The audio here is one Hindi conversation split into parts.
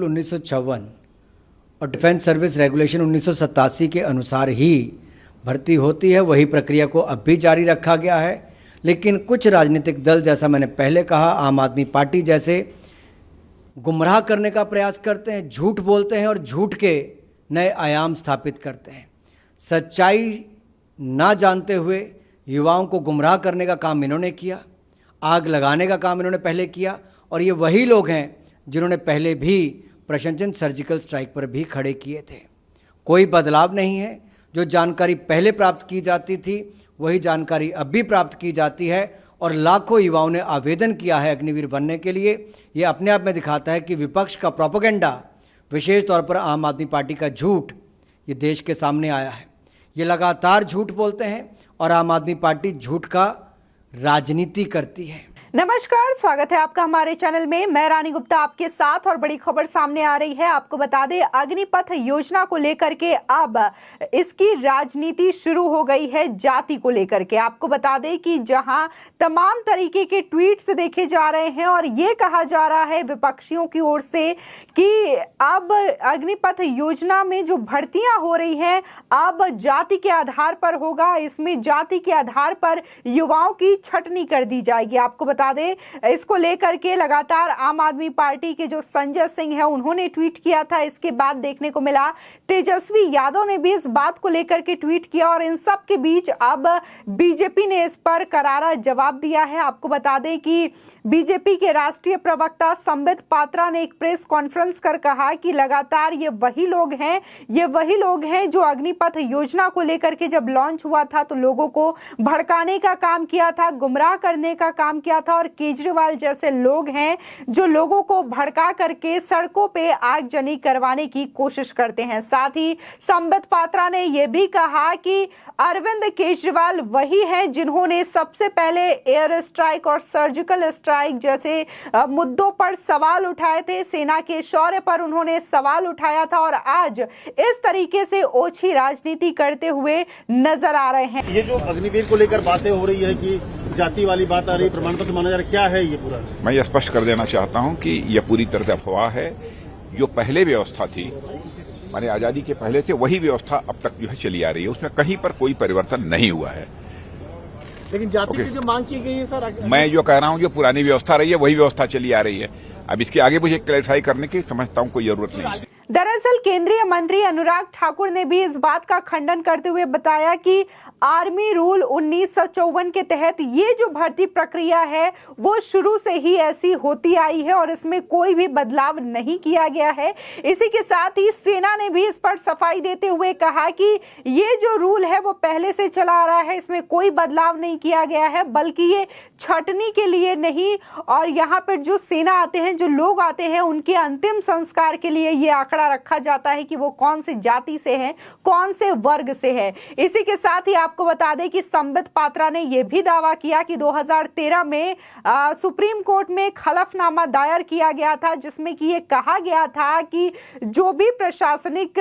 रूल 1956 और डिफेंस सर्विस रेगुलेशन 1987 के अनुसार ही भर्ती होती है, वही प्रक्रिया को अब भी जारी रखा गया है। लेकिन कुछ राजनीतिक दल, जैसा मैंने पहले कहा, आम आदमी पार्टी जैसे, गुमराह करने का प्रयास करते हैं, झूठ बोलते हैं और झूठ के नए आयाम स्थापित करते हैं। सच्चाई ना जानते हुए युवाओं को गुमराह करने का काम इन्होंने किया, आग लगाने का काम इन्होंने पहले किया, और ये वही लोग हैं जिन्होंने पहले भी प्रशंसन सर्जिकल स्ट्राइक पर भी खड़े किए थे। कोई बदलाव नहीं है। जो जानकारी पहले प्राप्त की जाती थी वही जानकारी अब भी प्राप्त की जाती है, और लाखों युवाओं ने आवेदन किया है अग्निवीर बनने के लिए। ये अपने आप में दिखाता है कि विपक्ष का प्रोपेगेंडा, विशेष तौर पर आम आदमी पार्टी का झूठ, ये देश के सामने आया है। ये लगातार झूठ बोलते हैं और आम आदमी पार्टी झूठ का राजनीति करती है। नमस्कार, स्वागत है आपका हमारे चैनल में। मैं रानी गुप्ता आपके साथ, और बड़ी खबर सामने आ रही है। आपको बता दें, अग्निपथ योजना को लेकर के अब इसकी राजनीति शुरू हो गई है, जाति को लेकर के। आपको बता दें कि जहां तमाम तरीके के ट्वीट्स देखे जा रहे हैं और ये कहा जा रहा है विपक्षियों की ओर से कि अब अग्निपथ योजना में जो भर्तियां हो रही हैं अब जाति के आधार पर होगा। इसमें जाति के आधार पर युवाओं की छटनी कर दी जाएगी। आपको बता दें, इसको लेकर के लगातार आम आदमी पार्टी के जो संजय सिंह है उन्होंने ट्वीट किया था। इसके बाद देखने को मिला तेजस्वी यादव ने भी इस बात को लेकर के ट्वीट किया, और इन सब के बीच अब बीजेपी ने इस पर करारा जवाब दिया है। आपको बता दें कि बीजेपी के राष्ट्रीय प्रवक्ता संबित पात्रा ने एक प्रेस कॉन्फ्रेंस कर कहा कि लगातार ये वही लोग हैं जो अग्निपथ योजना को लेकर के जब लॉन्च हुआ था तो लोगों को भड़काने का काम किया था, गुमराह करने का काम किया था, और केजरीवाल जैसे लोग हैं जो लोगों को भड़का करके सड़कों पे आगजनी करवाने की कोशिश करते हैं। साथ ही संबित पात्रा ने यह भी कहा कि अरविंद केजरीवाल वही हैं जिन्होंने सबसे पहले एयर स्ट्राइक और सर्जिकल स्ट्राइक जैसे मुद्दों पर सवाल उठाए थे। सेना के शौर्य पर उन्होंने सवाल उठाया था, और आज इस तरीके से ओछी राजनीति करते हुए नजर आ रहे हैं। ये जो अग्निवीर को लेकर बातें हो रही है कि जाति वाली बात आ रही है, प्रमाण पत्र माना जा रहा है, क्या है ये पूरा? मैं ये स्पष्ट कर देना चाहता हूं कि यह पूरी तरह से अफवाह है। जो पहले व्यवस्था थी, माने आजादी के पहले से, वही व्यवस्था अब तक जो है चली आ रही है। उसमें कहीं पर कोई परिवर्तन नहीं हुआ है। लेकिन जाति की जो मांग की गई है सर, मैं जो कह रहा हूं, जो पुरानी व्यवस्था रही है वही व्यवस्था चली आ रही है। अब इसके आगे मुझे क्लैरिफाई करने की समझता हूं कोई जरूरत नहीं है। दरअसल केंद्रीय मंत्री अनुराग ठाकुर ने भी इस बात का खंडन करते हुए बताया कि आर्मी रूल 1954 के तहत ये जो भर्ती प्रक्रिया है वो शुरू से ही ऐसी होती आई है और इसमें कोई भी बदलाव नहीं किया गया है। इसी के साथ ही सेना ने भी इस पर सफाई देते हुए कहा कि ये जो रूल है वो पहले से चला आ रहा है, इसमें कोई बदलाव नहीं किया गया है, बल्कि ये छटनी के लिए नहीं, और यहाँ पर जो सेना आते हैं, जो लोग आते हैं, उनके अंतिम संस्कार के लिए ये आंकड़ा रखा जाता है कि वो कौन से जाति से हैं, कौन से वर्ग से है। इसी के साथ ही आपको बता दें कि संबित पात्रा ने यह भी दावा किया कि 2013 में सुप्रीम कोर्ट में एक हलफनामा दायर किया गया था जिसमें कि ये कहा गया था कि जो भी प्रशासनिक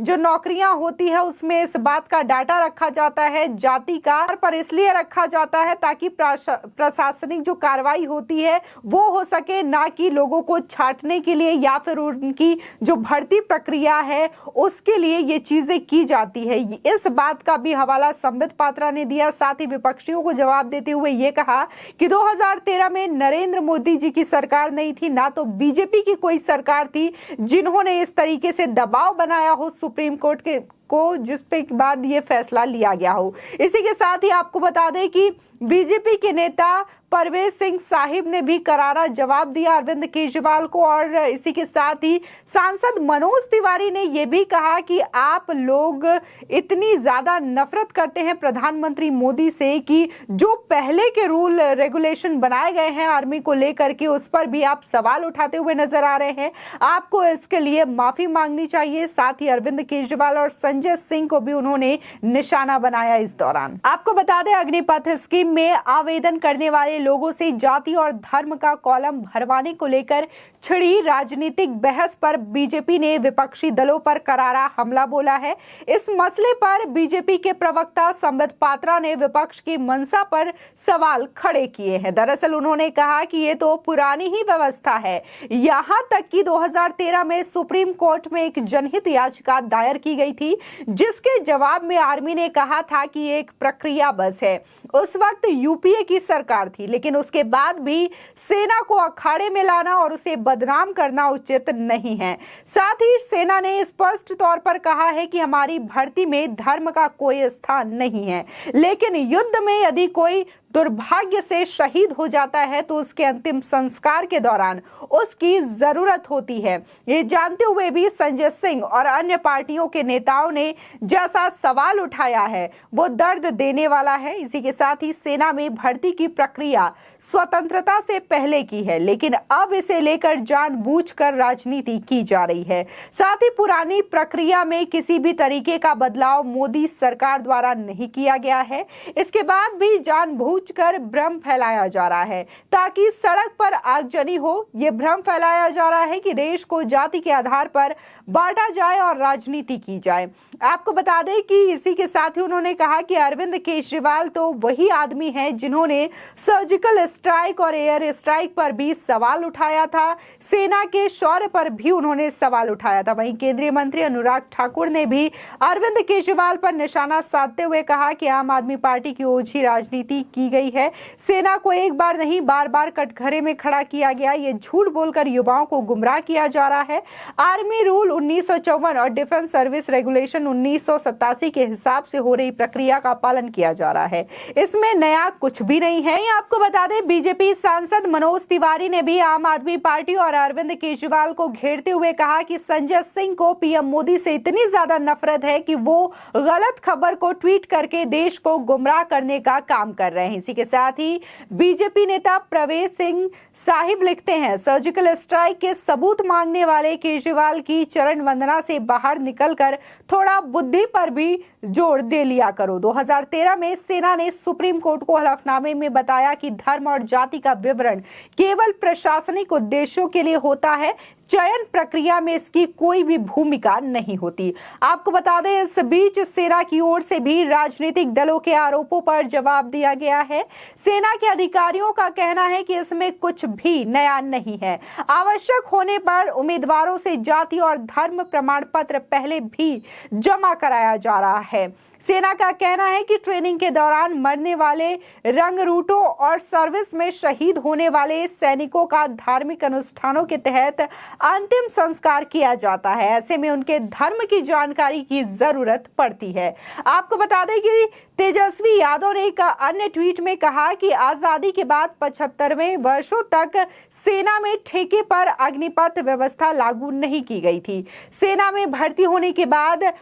जो नौकरियां होती है उसमें इस बात का डाटा रखा जाता है जाति का, पर इसलिए रखा जाता है ताकि प्रशासनिक जो कार्रवाई होती है वो हो सके, ना कि लोगों को छांटने के लिए या फिर उनकी जो भर्ती प्रक्रिया है उसके लिए ये चीजें की जाती है। इस बात का भी हवाला संबित पात्रा ने दिया। साथ ही विपक्षियों को जवाब देते हुए ये कहा कि 2013 में नरेंद्र मोदी जी की सरकार नहीं थी, ना तो बीजेपी की कोई सरकार थी जिन्होंने इस तरीके से दबाव बनाया हो सुप्रीम कोर्ट को जिस पे बाद ये फैसला लिया गया हो। इसी के साथ ही आपको बता दें कि बीजेपी के नेता परवेज सिंह साहिब ने भी करारा जवाब दिया अरविंद केजरीवाल को, और इसी के साथ ही सांसद मनोज तिवारी ने यह भी कहा कि आप लोग इतनी ज्यादा नफरत करते हैं प्रधानमंत्री मोदी से कि जो पहले के रूल रेगुलेशन बनाए गए हैं आर्मी को लेकर के उस पर भी आप सवाल उठाते हुए नजर आ रहे हैं। आपको इसके लिए माफी मांगनी चाहिए। साथ ही अरविंद केजरीवाल और संजय संजय सिंह को भी उन्होंने निशाना बनाया। इस दौरान आपको बता दें, अग्निपथ स्कीम में आवेदन करने वाले लोगों से जाति और धर्म का कॉलम भरवाने को लेकर छिड़ी राजनीतिक बहस पर बीजेपी ने विपक्षी दलों पर करारा हमला बोला है। इस मसले पर बीजेपी के प्रवक्ता संबित पात्रा ने विपक्ष की मंशा पर सवाल खड़े किए हैं। दरअसल उन्होंने कहा कि ये तो पुरानी ही व्यवस्था है, यहां तक कि 2013 में सुप्रीम कोर्ट में एक जनहित याचिका दायर की गई थी, जिसके जवाब में आर्मी ने कहा था कि एक प्रक्रिया बस है। उस वक्त यूपीए की सरकार थी, लेकिन उसके बाद भी सेना को अखाड़े में लाना और उसे बदनाम करना उचित नहीं है। साथ ही सेना ने स्पष्ट तौर पर कहा है कि हमारी भर्ती में धर्म का कोई स्थान नहीं है, लेकिन युद्ध में यदि कोई दुर्भाग्य से शहीद हो जाता है तो उसके अंतिम संस्कार के दौरान उसकी जरूरत होती है। ये जानते हुए भी संजय सिंह और अन्य पार्टियों के नेताओं ने जैसा सवाल उठाया है वो दर्द देने वाला है। इसी के साथ ही सेना में भर्ती की प्रक्रिया स्वतंत्रता से पहले की है, लेकिन अब इसे लेकर जानबूझकर राजनीति की जा रही है। साथ ही पुरानी प्रक्रिया में किसी भी तरीके का बदलाव मोदी सरकार द्वारा नहीं किया गया है। इसके बाद भी जानबूझकर भ्रम फैलाया जा रहा है ताकि सड़क पर आगजनी हो। ये भ्रम फैलाया जा रहा है कि देश को जाति के आधार पर बांटा जाए और राजनीति की जाए। आपको बता दें कि इसी के साथ ही उन्होंने कहा कि अरविंद केजरीवाल तो वही आदमी है जिन्होंने सर्जिकल स्ट्राइक और एयर स्ट्राइक पर भी सवाल उठाया था, सेना के शौर्य पर भी उन्होंने सवाल उठाया था। वहीं केंद्रीय मंत्री अनुराग ठाकुर ने भी अरविंद केजरीवाल पर निशाना साधते हुए कहा कि आम आदमी पार्टी की ओछी राजनीति की गई है, सेना को एक बार नहीं बार बार कटघरे में खड़ा किया गया, ये झूठ बोलकर युवाओं को गुमराह किया जा रहा है। आर्मी रूल 1954 और डिफेंस सर्विस रेगुलेशन 1987 के हिसाब से हो रही प्रक्रिया का पालन किया जा रहा है, इसमें नया कुछ भी नहीं है। आपको बता दें, बीजेपी सांसद मनोज तिवारी ने भी आम आदमी पार्टी और अरविंद केजरीवाल को घेरते हुए कहा कि संजय सिंह को पीएम मोदी से इतनी ज्यादा नफरत है कि वो गलत खबर को ट्वीट करके देश को गुमराह करने का काम कर रहे हैं। इसी के साथ ही बीजेपी नेता प्रवेश सिंह साहिब लिखते हैं, सर्जिकल स्ट्राइक के सबूत मांगने वाले केजरीवाल की चरण वंदना से बाहर निकलकर थोड़ा बुद्धि पर भी जोर दे लिया करो। 2013 में सेना ने सुप्रीम कोर्ट को हलफनामे में बताया कि धर्म और जाति का विवरण केवल प्रशासनिक उद्देश्यों के लिए होता है, चयन प्रक्रिया में इसकी कोई भी भूमिका नहीं होती। आपको बता दें, इस बीच सेना की ओर से भी राजनीतिक दलों के आरोपों पर जवाब दिया गया है। सेना के अधिकारियों का कहना है कि इसमें कुछ भी नया नहीं है, आवश्यक होने पर उम्मीदवारों से जाति और धर्म प्रमाण पत्र पहले भी जमा कराया जा रहा है। सेना का कहना है कि ट्रेनिंग के दौरान मरने वाले रंग रूटों और सर्विस में शहीद होने वाले सैनिकों का धार्मिक अनुष्ठानों के तहत अंतिम संस्कार किया जाता है। ऐसे में उनके धर्म की जानकारी की जरूरत पड़ती है। आपको बता दें कि तेजस्वी यादव ने एक अन्य ट्वीट में कहा कि आजादी के बाद 75वें वर्षों तक सेना में ठेके पर अग्निपथ व्यवस्था लागू नहीं की गई थी। सेना में भर्ती होने के बाद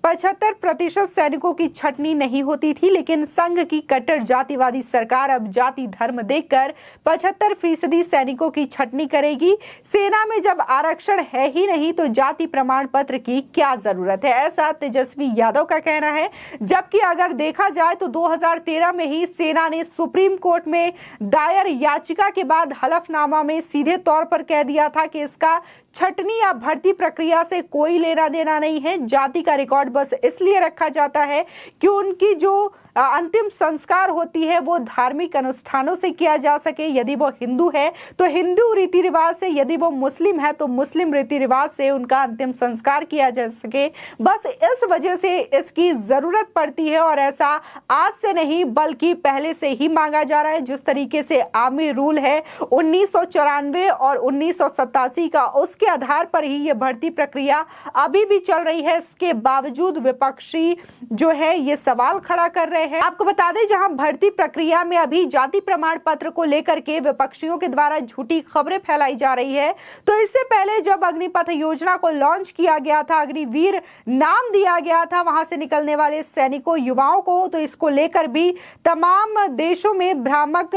75% सैनिकों की छटनी नहीं होती थी, लेकिन संघ की कट्टर जातिवादी सरकार अब जाति धर्म देखकर 75% सैनिकों की छटनी करेगी। सेना में जब आरक्षण है ही नहीं तो जाति प्रमाण पत्र की क्या जरूरत है, ऐसा तेजस्वी यादव का कहना है। जबकि अगर देखा जाए तो 2013 में ही सेना ने सुप्रीम कोर्ट में दायर याचिका के बाद हलफनामा में सीधे तौर पर कह दिया था कि इसका छटनी या भर्ती प्रक्रिया से कोई लेना देना नहीं है। जाति का रिकॉर्ड बस इसलिए रखा जाता है कि उनकी जो अंतिम संस्कार होती है वो धार्मिक अनुष्ठानों से किया जा सके। यदि वो हिंदू है तो हिंदू रीति रिवाज से, यदि वो मुस्लिम है तो मुस्लिम रीति रिवाज से उनका अंतिम संस्कार किया जा सके। बस इस वजह से इसकी जरूरत पड़ती है और ऐसा आज से नहीं बल्कि पहले से ही मांगा जा रहा है। जिस तरीके से आर्मी रूल है 1994 और 1987 का, उसके आधार पर ही यह भर्ती प्रक्रिया अभी भी चल रही है। इसके बावजूद विपक्षी जो है ये सवाल खड़ा कर रहे हैं। आपको बता दें, जहां भर्ती प्रक्रिया में अभी जाति प्रमाण पत्र को लेकर के विपक्षियों के द्वारा झूठी खबरें फैलाई जा रही है, तो इससे पहले जब अग्निपथ योजना को लॉन्च किया गया था, अग्निवीर नाम दिया गया था वहां से निकलने वाले सैनिकों युवाओं को, तो इसको लेकर भी तमाम देशों में भ्रामक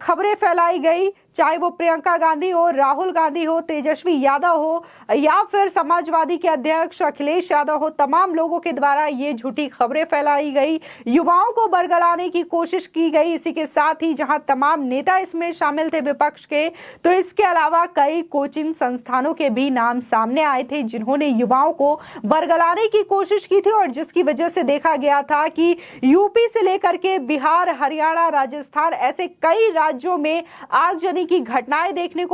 खबरें फैलाई गई। चाहे वो प्रियंका गांधी हो, राहुल गांधी हो, तेजस्वी यादव हो या फिर समाजवादी के अध्यक्ष अखिलेश यादव हो, तमाम लोगों के द्वारा ये झूठी खबरें फैलाई गई, युवाओं को बरगलाने की कोशिश की गई। इसी के साथ ही जहां तमाम नेता इसमें शामिल थे विपक्ष के, तो इसके अलावा कई कोचिंग संस्थानों के भी नाम सामने आए थे जिन्होंने युवाओं को बरगलाने की कोशिश की थी, और जिसकी वजह से देखा गया था कि यूपी से लेकर के बिहार, हरियाणा, राजस्थान ऐसे कई राज्यों में आगजनी की घटनाएं देखने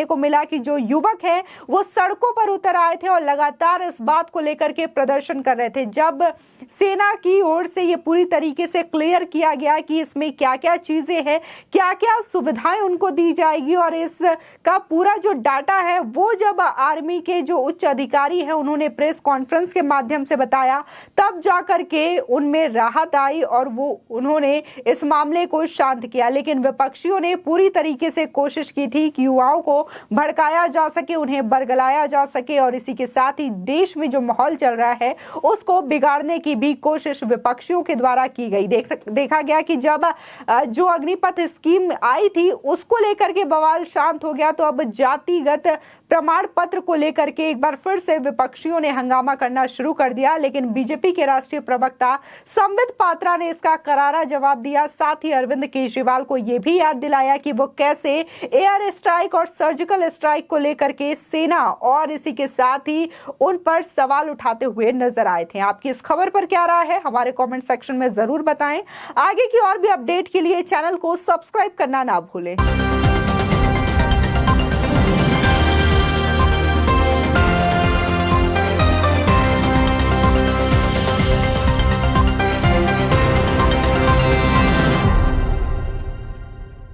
को मिला कि जो युवक हैं वो सड़कों पर उतर आए थे और लगातार इस बात को लेकर के प्रदर्शन कर रहे थे। जब सेना की ओर से ये पूरी तरीके से क्लियर किया गया कि इसमें क्या क्या चीजें हैं, क्या क्या सुविधाएं उनको दी जाएगी, और इसका पूरा जो डाटा है वो जब आर्मी के जो उच्च अधिकारी हैं उन्होंने प्रेस कॉन्फ्रेंस के माध्यम से बताया, तब जाकर के उनमें राहत आई और उन्होंने इस मामले को शांत किया। लेकिन विपक्षियों ने पूरी तरीके से कोशिश की थी कि युवाओं को भड़काया जा सके, उन्हें बरगलाया जा सके, और इसी के साथ ही देश में जो माहौल चल रहा है उसको बिगाड़ने की भी कोशिश विपक्षियों के द्वारा की गई। देखा गया कि जब जो अग्निपथ स्कीम आई थी उसको लेकर के बवाल शांत हो गया, तो अब जातिगत प्रमाण पत्र को लेकर के एक बार फिर से विपक्षियों ने हंगामा करना शुरू कर दिया। लेकिन बीजेपी के राष्ट्रीय प्रवक्ता संबित पात्रा ने इसका करारा जवाब दिया। साथ ही अरविंद केजरीवाल को यह भी याद दिलाया कि वो कैसे एयर स्ट्राइक और सर्जिकल स्ट्राइक को लेकर के सेना और इसी के साथ ही उन पर सवाल उठाते हुए नजर आए थे। आपकी इस खबर पर क्या राय है हमारे कमेंट सेक्शन में जरूर बताएं। आगे की और भी अपडेट के लिए चैनल को सब्सक्राइब करना ना भूलें।